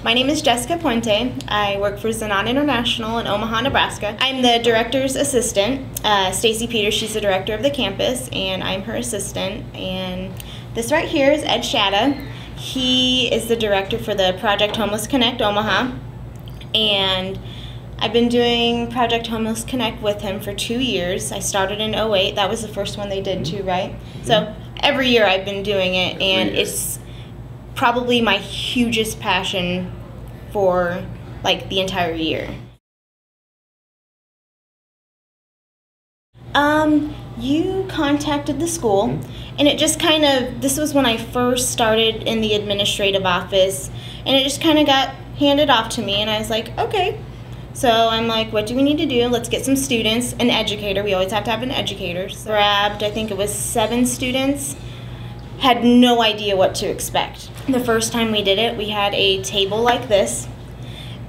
My name is Jessica Puente. I work for Xenon International in Omaha, Nebraska. I'm the director's assistant. Stacy Peters, she's the director of the campus, and I'm her assistant. And this right here is Ed Shada. He is the director for the Project Homeless Connect Omaha. And I've been doing Project Homeless Connect with him for 2 years. I started in '08. That was the first one they did too, right? So every year I've been doing it, and it's probably my hugest passion for like the entire year. You contacted the school, and it just kind of, this was when I first started in the administrative office, and it just kind of got handed off to me, and I was like, okay. So I'm like, what do we need to do? Let's get some students, an educator. We always have to have an educator. So grabbed, I think it was 7 students. Had no idea what to expect. The first time we did it, we had a table like this,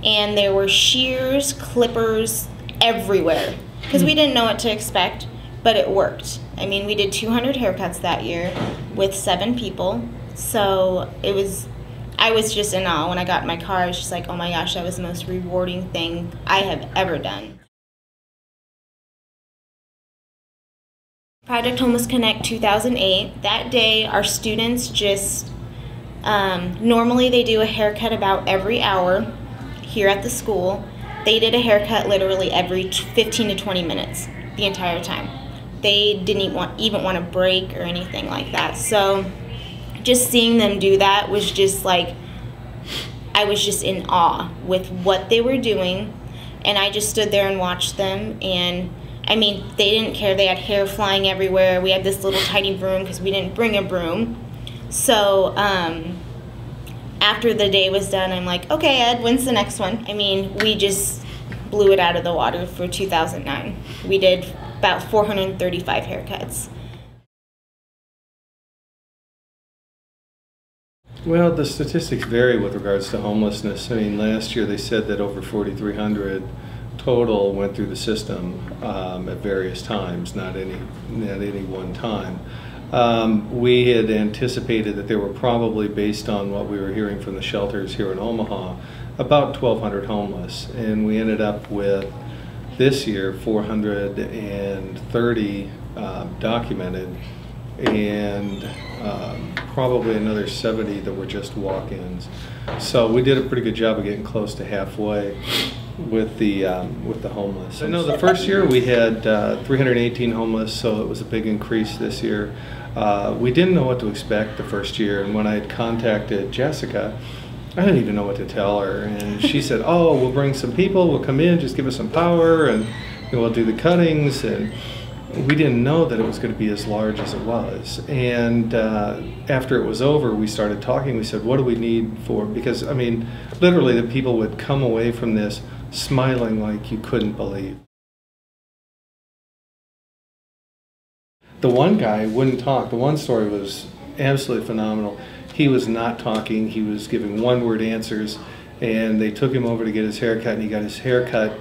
and there were shears, clippers everywhere, because we didn't know what to expect, but it worked. I mean, we did 200 haircuts that year with 7 people, so it was, I was just in awe. When I got in my car, I was just like, oh my gosh, that was the most rewarding thing I have ever done. Project Homeless Connect 2008, that day our students just, normally they do a haircut about every hour here at the school. They did a haircut literally every 15 to 20 minutes the entire time. They didn't even want to break or anything like that. So just seeing them do that was just like, I was just in awe with what they were doing, and I just stood there and watched them. And I mean, they didn't care. They had hair flying everywhere. We had this little tiny broom because we didn't bring a broom. So after the day was done, I'm like, okay, Ed, when's the next one? I mean, we just blew it out of the water for 2009. We did about 435 haircuts. Well, the statistics vary with regards to homelessness. I mean, last year they said that over 4,300 total went through the system at various times, not any one time. We had anticipated that there were probably, based on what we were hearing from the shelters here in Omaha, about 1,200 homeless, and we ended up with this year 430 documented, and probably another 70 that were just walk-ins. So we did a pretty good job of getting close to halfway with the homeless. I know the first year we had 318 homeless, so it was a big increase this year. We didn't know what to expect the first year, and when I had contacted Jessica, I didn't even know what to tell her, and she said, oh, we'll bring some people, we'll come in, just give us some power, and we'll do the cuttings. And we didn't know that it was going to be as large as it was. And after it was over, we started talking. We said, what do we need for, because I mean, literally the people would come away from this smiling like you couldn't believe. The one guy wouldn't talk. The one story was absolutely phenomenal. He was not talking. He was giving one-word answers, and they took him over to get his haircut, and he got his haircut,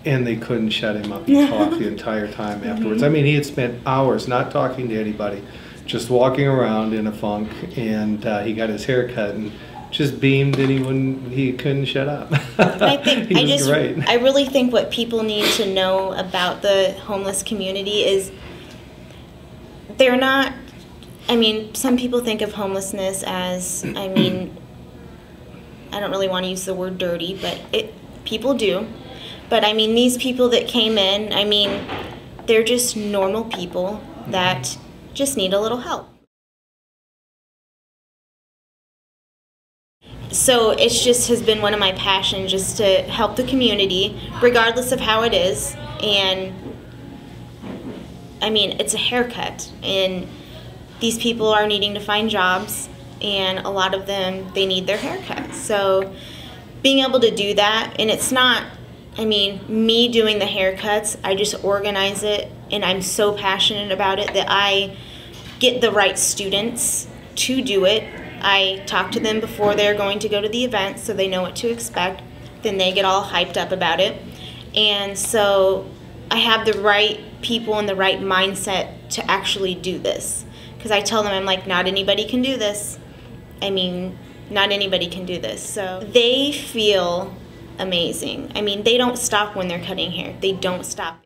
and they couldn't shut him up and talk the entire time afterwards. I mean, he had spent hours not talking to anybody, just walking around in a funk, and he got his haircut and just beamed, and he couldn't shut up. I think great. I really think what people need to know about the homeless community is they're not, I mean, some people think of homelessness as, I mean, I don't really want to use the word dirty, but people do. But I mean, these people that came in, I mean, they're just normal people that just need a little help. So it just has been one of my passions, just to help the community, regardless of how it is. And I mean, it's a haircut, and these people are needing to find jobs, and a lot of them, they need their haircuts. So being able to do that, and it's not, I mean, me doing the haircuts, I just organize it, and I'm so passionate about it that I get the right students to do it. I talk to them before they're going to go to the event so they know what to expect. Then they get all hyped up about it. And so I have the right people and the right mindset to actually do this. Because I tell them, I'm like, not anybody can do this. I mean, not anybody can do this. So they feel amazing. I mean, they don't stop when they're cutting hair. They don't stop.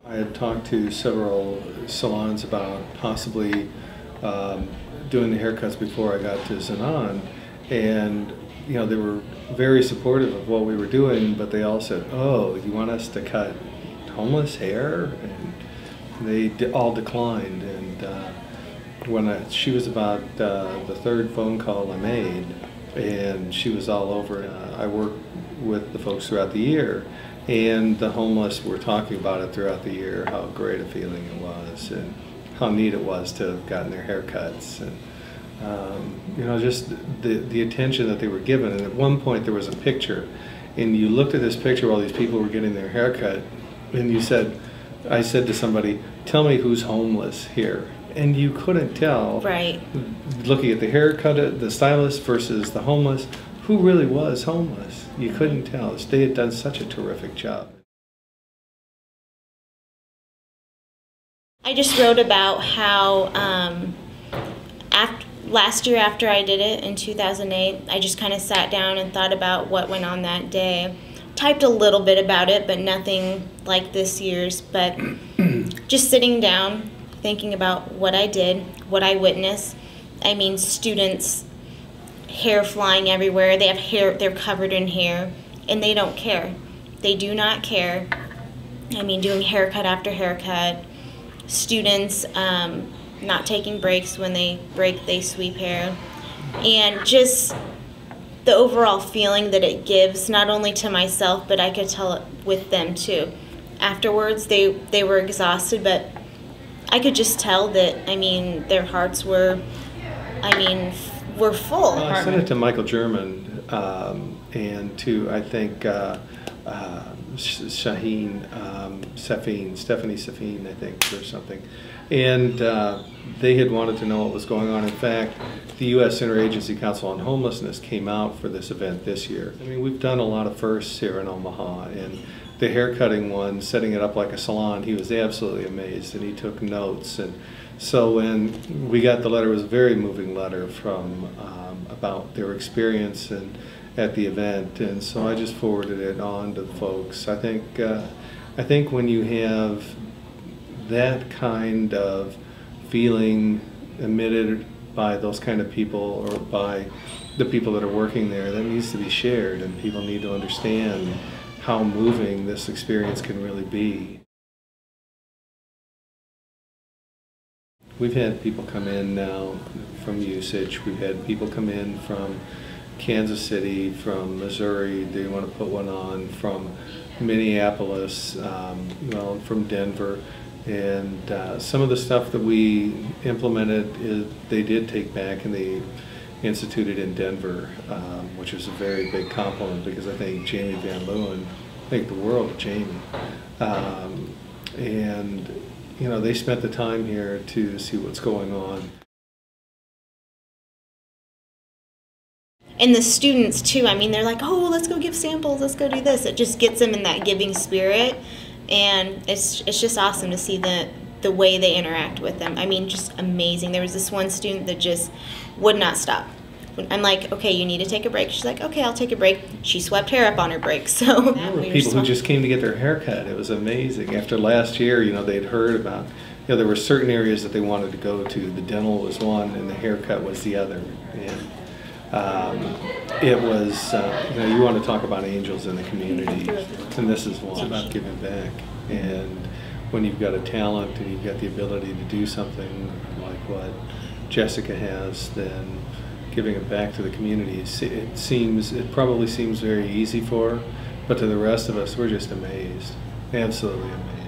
I had talked to several salons about possibly doing the haircuts before I got to Xenon, and you know, they were very supportive of what we were doing, but they all said, "Oh, you want us to cut homeless hair?" And they all declined. And when she was about the third phone call I made, and she was all over it. I worked with the folks throughout the year, and the homeless were talking about it throughout the year, how great a feeling it was, and how neat it was to have gotten their haircuts, and you know, just the attention that they were given. And at one point there was a picture, and you looked at this picture while these people were getting their haircut, and I said to somebody, "Tell me who's homeless here." And you couldn't tell, right, looking at the haircut, the stylist versus the homeless, who really was homeless. You couldn't tell. They had done such a terrific job. I just wrote about how last year after I did it in 2008, I just kind of sat down and thought about what went on that day. Typed a little bit about it, but nothing like this year's. But just sitting down, thinking about what I did, what I witnessed. I mean, students, hair flying everywhere. They have hair, they're covered in hair, and they don't care. They do not care. I mean, doing haircut after haircut. Students not taking breaks. When they break, they sweep hair. And just the overall feeling that it gives, not only to myself, but I could tell it with them too. Afterwards, they were exhausted, but I could just tell that, I mean, their hearts were, were full. Well, I sent it to Michael German and to, I think, Stephanie Safine, I think, or something. And they had wanted to know what was going on. In fact, the U.S. Interagency Council on Homelessness came out for this event this year. I mean, we've done a lot of firsts here in Omaha, and the haircutting one, setting it up like a salon, he was absolutely amazed, and he took notes. And so when we got the letter, it was a very moving letter from about their experience and at the event, and so I just forwarded it on to the folks. I think when you have that kind of feeling emitted by those kind of people, or by the people that are working there, that needs to be shared, and people need to understand how moving this experience can really be. We've had people come in now from usage. We've had people come in from Kansas City, from Missouri. They want to put one on, from Minneapolis, from Denver. And some of the stuff that we implemented, they did take back and they instituted in Denver, which was a very big compliment, because I think Jamie Van Leeuwen think the world of Jamie. And you know, they spent the time here to see what's going on. And the students too, I mean, they're like, oh, let's go give samples, let's go do this. It just gets them in that giving spirit, and it's just awesome to see the way they interact with them. I mean, just amazing. There was this one student that just would not stop. I'm like, okay, you need to take a break. She's like, okay, I'll take a break. She swept hair up on her break. So there were people who just came to get their hair cut. It was amazing. After last year, you know, they'd heard about, you know, there were certain areas that they wanted to go to. The dental was one, and the haircut was the other. And it was, you know, you want to talk about angels in the community, and this is one. It's about giving back. And when you've got a talent and you've got the ability to do something like what Jessica has, then giving it back to the community, it probably seems very easy for her, but to the rest of us, we're just amazed, absolutely amazed.